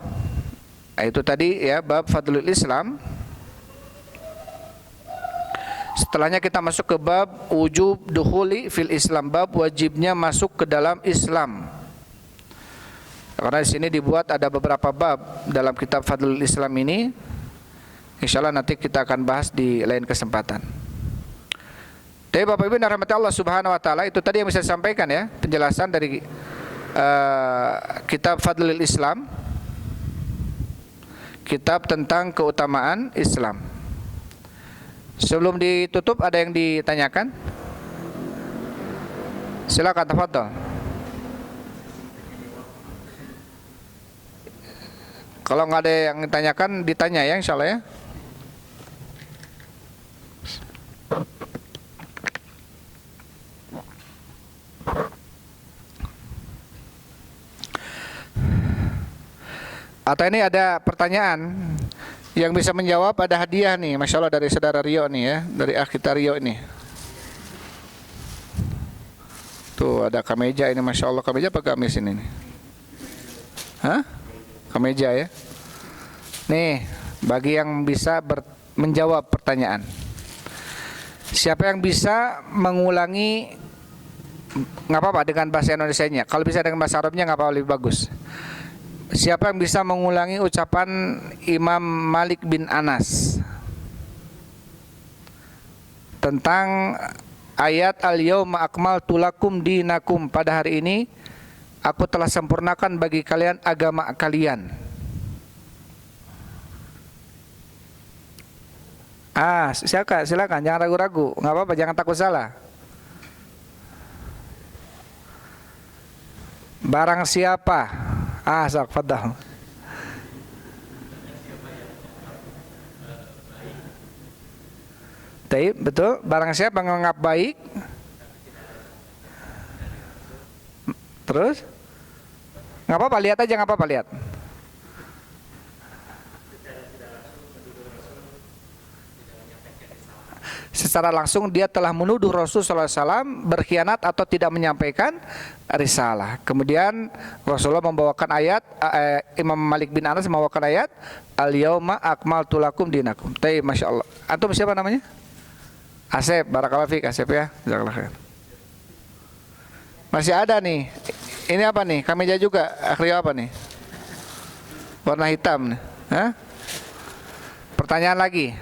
Itu tadi ya bab fadlul Islam. Setelahnya kita masuk ke bab wujub dukhuli fil Islam, bab wajibnya masuk ke dalam Islam. Karena di sini dibuat ada beberapa bab dalam kitab Fadlul Islam ini. Insyaallah nanti kita akan bahas di lain kesempatan. Tapi Bapak Ibu rahmati Allah Subhanahu wa taala, itu tadi yang bisa disampaikan ya, penjelasan dari kitab Fadlul Islam, kitab tentang keutamaan Islam. Sebelum ditutup ada yang ditanyakan? Silakan, tafadhol. Kalau nggak ada yang ditanyakan, ditanya ya, insyaallah ya. Atau ini ada pertanyaan yang bisa menjawab, ada hadiah nih, Masya Allah dari saudara Rio nih ya, dari akh kita Rio ini. Tuh ada kemeja ini, Masya Allah, kemeja apa gamis ini nih? Hah? Kemeja ya. Nih, bagi yang bisa menjawab pertanyaan. Siapa yang bisa mengulangi, nggak apa-apa dengan bahasa Indonesianya. Kalau bisa dengan bahasa Arabnya nggak apa-apa, lebih bagus. Siapa yang bisa mengulangi ucapan Imam Malik bin Anas tentang ayat al-yauma akmaltu lakum dinakum, pada hari ini aku telah sempurnakan bagi kalian agama kalian. Silakan, jangan ragu-ragu, nggak apa-apa, jangan takut salah. Barang siapa? Sok fadhal. Taib, betul. Barang siapa menganggap baik, terus nggak apa-apa, lihat aja, nggak apa-apa, lihat. Secara langsung dia telah menuduh Rasulullah SAW berkhianat atau tidak menyampaikan risalah. Kemudian Rasulullah membawakan ayat, Imam Malik bin Anas membawakan ayat, Al-yauma akmaltu lakum dinakum. Taib, Masya Allah. Antum siapa namanya? Asep, barakallahu fiik Asep ya. Jazakallahu khair. Masih ada nih. Ini apa nih? Kameja juga. Akhirnya apa nih? Warna hitam nih. Hah? Pertanyaan lagi.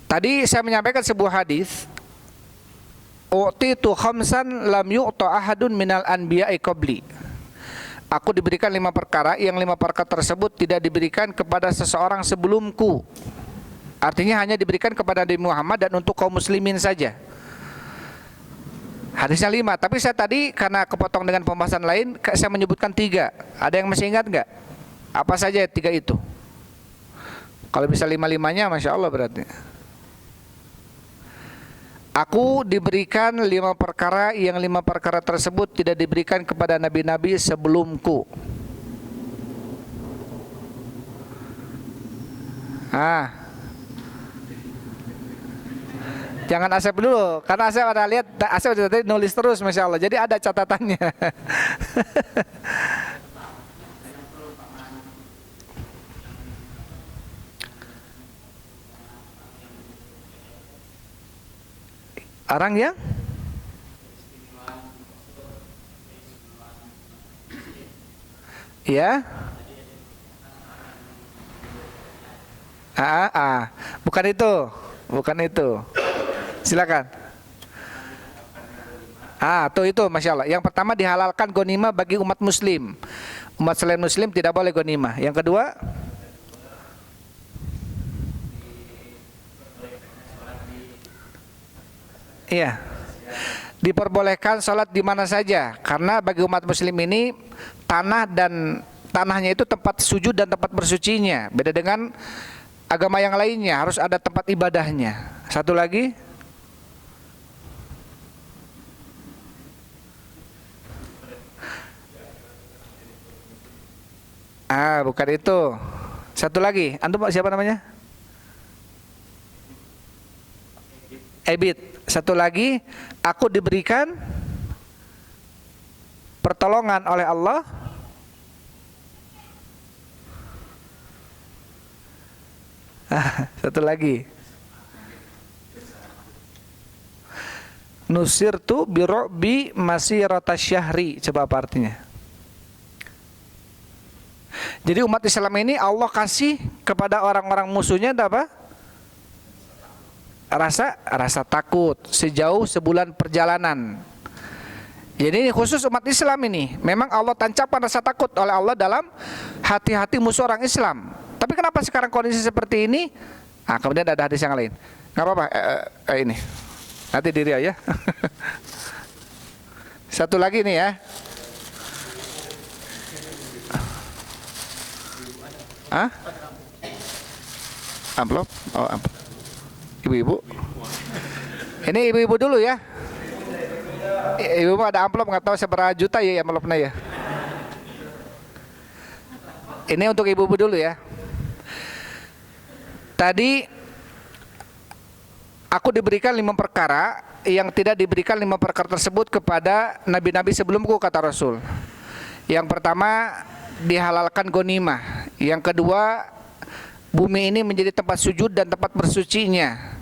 Tadi saya menyampaikan sebuah hadis, u'titu khamsan lam yu'ta ahadun minal anbiya'i qabli. Aku diberikan 5 perkara yang 5 perkara tersebut tidak diberikan kepada seseorang sebelumku. Artinya hanya diberikan kepada Nabi Muhammad dan untuk kaum muslimin saja. Hadisnya 5, tapi saya tadi karena kepotong dengan pembahasan lain, saya menyebutkan 3. Ada yang masih ingat nggak? Apa saja 3 itu? Kalau bisa 5-5-nya, Masya Allah berarti. Aku diberikan 5 perkara yang 5 perkara tersebut tidak diberikan kepada nabi-nabi sebelumku. Jangan Asep dulu, karena Asep ada lihat, Asep tadi nulis terus, Masya Allah. Jadi ada catatannya. Orang yang ya, bukan itu. Silakan. Tuh itu, Masya Allah. Yang pertama dihalalkan gonimah bagi umat muslim. Umat selain muslim tidak boleh gonimah. Yang kedua, iya, diperbolehkan sholat di mana saja, karena bagi umat muslim ini tanah dan tanahnya itu tempat sujud dan tempat bersucinya. Beda dengan agama yang lainnya, harus ada tempat ibadahnya. Satu lagi, bukan itu. Satu lagi, antum siapa namanya? Ebit. Satu lagi, aku diberikan pertolongan oleh Allah satu lagi, nusirtu birobbi masirata syahri. Coba apa artinya? Jadi umat Islam ini Allah kasih kepada orang-orang musuhnya apa? Rasa takut sejauh sebulan perjalanan. Jadi ini khusus umat Islam ini. Memang Allah tancapkan rasa takut oleh Allah dalam hati-hati musuh orang Islam. Tapi kenapa sekarang kondisi seperti ini? Kemudian ada hadis yang lain. Gak apa-apa, ini nanti diri ya. Satu lagi nih ya. Amplop? Oh, amplop. Ibu-ibu. Ini ibu-ibu dulu ya. Ibu ada amplop, nggak tahu seberapa juta ya amplopnya ya. Ini untuk ibu-ibu dulu ya. Tadi aku diberikan 5 perkara yang tidak diberikan 5 perkara tersebut kepada nabi-nabi sebelumku, kata Rasul. Yang pertama dihalalkan gonimah. Yang kedua, bumi ini menjadi tempat sujud dan tempat bersucinya.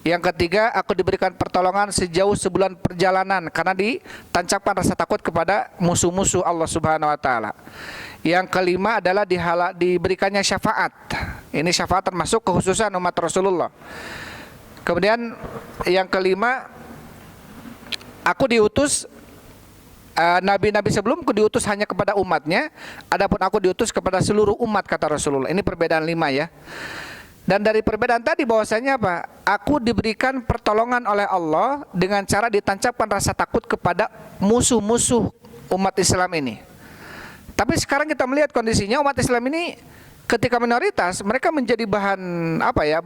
Yang ketiga, aku diberikan pertolongan sejauh sebulan perjalanan karena ditancapkan rasa takut kepada musuh-musuh Allah Subhanahu wa taala. Yang kelima adalah diberikannya syafaat. Ini syafaat termasuk kekhususan umat Rasulullah. Kemudian yang kelima, aku diutus, nabi-nabi sebelumku diutus hanya kepada umatnya, adapun aku diutus kepada seluruh umat, kata Rasulullah. Ini perbedaan 5 ya. Dan dari perbedaan tadi bahwasanya apa? Aku diberikan pertolongan oleh Allah dengan cara ditancapkan rasa takut kepada musuh-musuh umat Islam ini. Tapi sekarang kita melihat kondisinya umat Islam ini ketika minoritas, mereka menjadi bahan apa ya?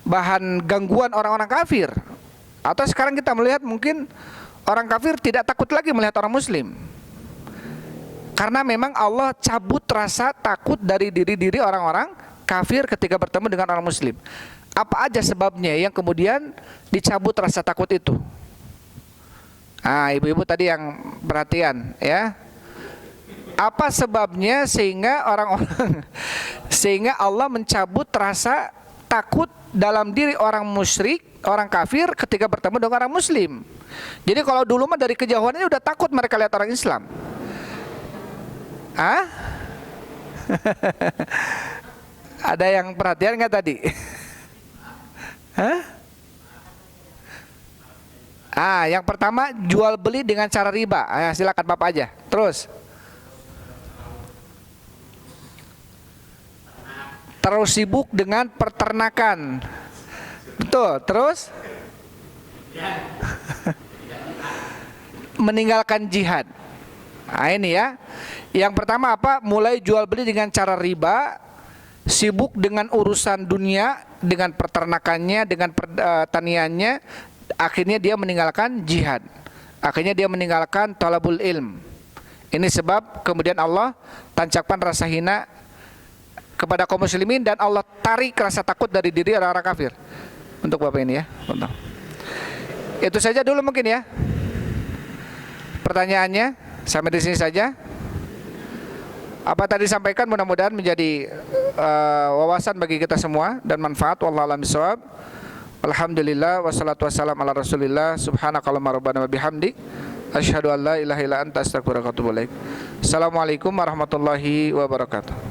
Bahan gangguan orang-orang kafir. Atau sekarang kita melihat mungkin orang kafir tidak takut lagi melihat orang muslim. Karena memang Allah cabut rasa takut dari diri-diri orang-orang kafir ketika bertemu dengan orang muslim. Apa aja sebabnya yang kemudian dicabut rasa takut itu? Ibu-ibu tadi yang perhatian ya. Apa sebabnya sehingga sehingga Allah mencabut rasa takut dalam diri orang musyrik, orang kafir ketika bertemu dengan orang muslim. Jadi kalau dulu mah dari kejauhannya udah takut mereka lihat orang Islam. Ada yang perhatian nggak tadi? Yang pertama jual beli dengan cara riba. Silakan Bapak aja. Terus sibuk dengan peternakan. Betul. Terus meninggalkan jihad. Ini ya. Yang pertama apa? Mulai jual beli dengan cara riba, sibuk dengan urusan dunia, dengan peternakannya, dengan pertaniannya, akhirnya dia meninggalkan jihad. Akhirnya dia meninggalkan talabul ilm. Ini sebab kemudian Allah tancapkan rasa hina kepada kaum muslimin dan Allah tarik rasa takut dari diri orang-orang kafir. Untuk Bapak ini ya. Betul. Itu saja dulu mungkin ya. Pertanyaannya sampai di sini saja. Apa tadi disampaikan mudah-mudahan menjadi wawasan bagi kita semua dan manfaat. Wallahu a'lam bishawab. Alhamdulillah wassalatu wassalamu ala Rasulillah. Subhanakallahumma rabbana wa bihamdik asyhadu an la ilaha illa anta astaghfiruka wa atubu ilaik. Assalamualaikum warahmatullahi wabarakatuh.